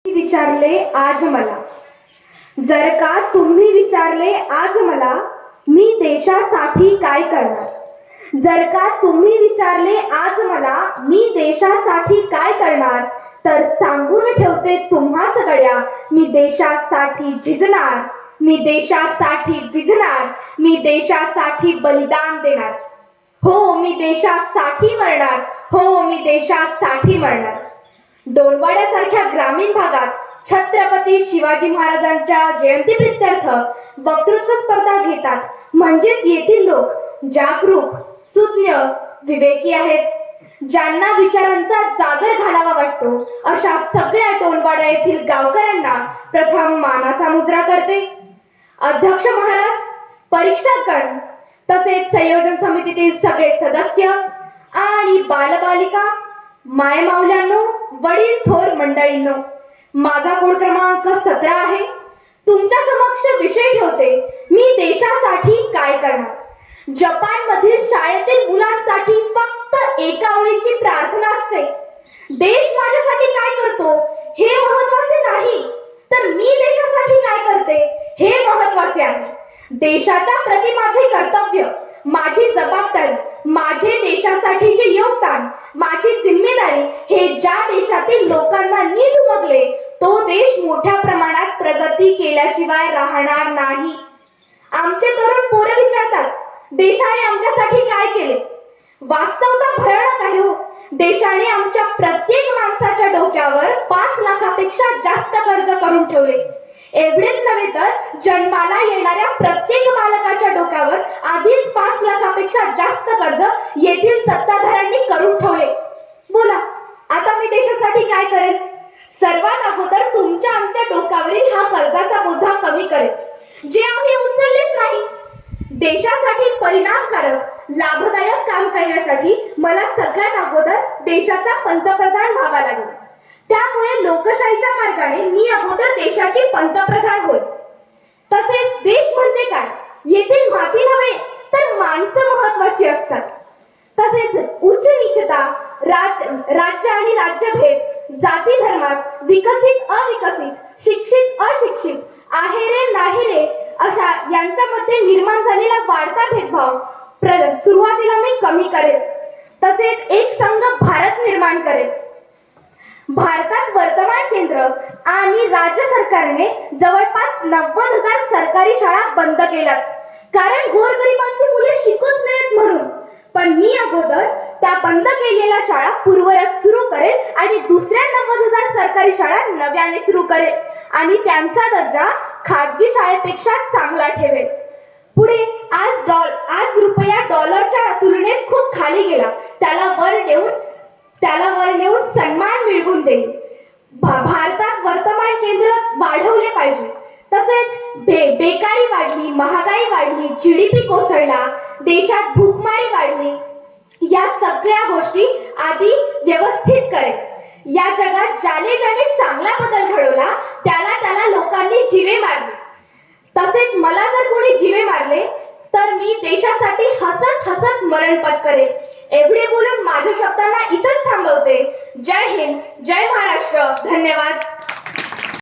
विचारले आज मला, जर का तुम्ही विचारले आज मला, मी देशासाठी काय करणार. जर का तुम्ही विचारले आज मला, मी देशासाठी काय करणार, तर सांगून ठेवते तुम्हा सगळ्या, मी देशासाठी झिजणार, मी देशासाठी विझणार, मी देशासाठी बलिदान देणार. हो, मी देशासाठी मरणार, हो, मी देशासाठी मरणार. डोलवाड्यासारख्या ग्रामीण भागात छत्रपती शिवाजी महाराजांच्या जयंतीप्रित्यर्थ वक्तृत्व स्पर्धा घेतात. म्हणजेच येथील लोक जागरूक, सुज्ञ, विवेकी आहेत. ज्यांना विचारांचा जागर घालावा वाटतो अशा सगळ्या डोलवाड्या येथील गावकऱ्यांना प्रथम मानाचा मुजरा करते. अध्यक्ष महाराज, परीक्षकगण, तसेच संयोजन समितीतील सगळे सदस्य आणि बालबालिका, मायमाऊल्यांनो, वडील थोर मंडळींनो, माझा कोड क्रमांक 17 आहे. तुमच्या समक्ष विषय ठेवते, मी देशासाठी काय करणार. जपान मधील शाळेतील मुलांसाठी फक्त एका ओळीची प्रार्थना असते, देश माझ्यासाठी काय करतो हे महत्वाचे नाही, तर मी देशासाठी काय करते हे महत्वाचे आहे. देशाच्या प्रति माझे कर्तव्य, माझी जबाबदारी, माझे देशासाठीचे योगदान, माझी जिम्मेदारी हे ज्या देशातील लोकांना नीट उमगले, तो देश मोठ्या प्रमाणात प्रगती केल्याशिवाय राहणार नाही. आमचे तरुण पोरं विचारतात, देशाने आमच्यासाठी काय केले. वास्तवता भयानक आहे हो. देशाने आमच्या प्रत्येक माणसाच्या डोक्यावर 5 लाखापेक्षा जास्त कर्ज करून ठेवले. एवढेच नव्हे तर जन्माला येणाऱ्या प्रत्येक बालकाच्या डोक्यावर आधीच 5 लाखापेक्षा जास्त कर्ज येथील सत्ताधाऱ्यांनी करून ठेवले. बोला, आता मी देशासाठी काय करेल. सर्वात अगोदर तुमच्या आमच्या डोक्यावरील हा कर्जाचा बोजा कमी करेल, जे आम्ही उचललेच नाही. देशासाठी परिणामकारक, लाभदायक काम करण्यासाठी मला सगळ्यात अगोदर देशाचा पंतप्रधान व्हावा लागेल. त्यामुळे लोकशाहीच्या मार्गाने मी अगोदर देशाचे पंतप्रधान होईल. तसेच देश म्हणजे काय, येथील माती नव्हे तर माणसं महत्वाची असतात. तसेच उच्च नीचता, राज्य आणि राज्यभेद, जाती धर्मात, विकसित अविकसित, शिक्षित अशिक्षित, आहे रे नाही रे अशा यांच्यामध्ये निर्माण झालेला वाढता भेदभाव सुरुवातीला मी कमी करेल. तसेच एक संघ भारत निर्माण करेल. भारतात वर्तमान केंद्र आणि राज्य सरकारने जवळपास 90,000 सरकारी शाळा बंद केल्यात, कारण गोरगरिबांची मुले शिकूच नयेत म्हणून. पण मी अगोदर त्या बंद केलेल्या शाळा पूर्ववत सुरू करेल आणि दुसऱ्या 90,000 सरकारी शाळा नव्याने सुरू करेल आणि त्यांचा दर्जा खाजगी शाळेपेक्षा चांगला ठेवेल. पुढे आज रुपया डॉलरच्या तुलनेत खूप खाली गेला, त्याला वर नेऊन सन्मान मिळवून देईल. भारतात वर्तमान केंद्र वाढवले पाहिजे. तसेच बेकारी वाढली, महागाई वाढली, GDP कोसळला, देशात भूकमारी वाढली, या सगळ्या गोष्टी आधी व्यवस्थित करेल. या जगात ज्याने चांगला बदल घडवला त्याला लोकांनी जीवे मारले. तसेच मला जर कोणी जीवे मारले तर मी देशासाठी हसत मरण पत्करेल. एवढे बोलून माझ्या शब्दांना इथंच थांबवते. जय हिंद, जय महाराष्ट्र. धन्यवाद.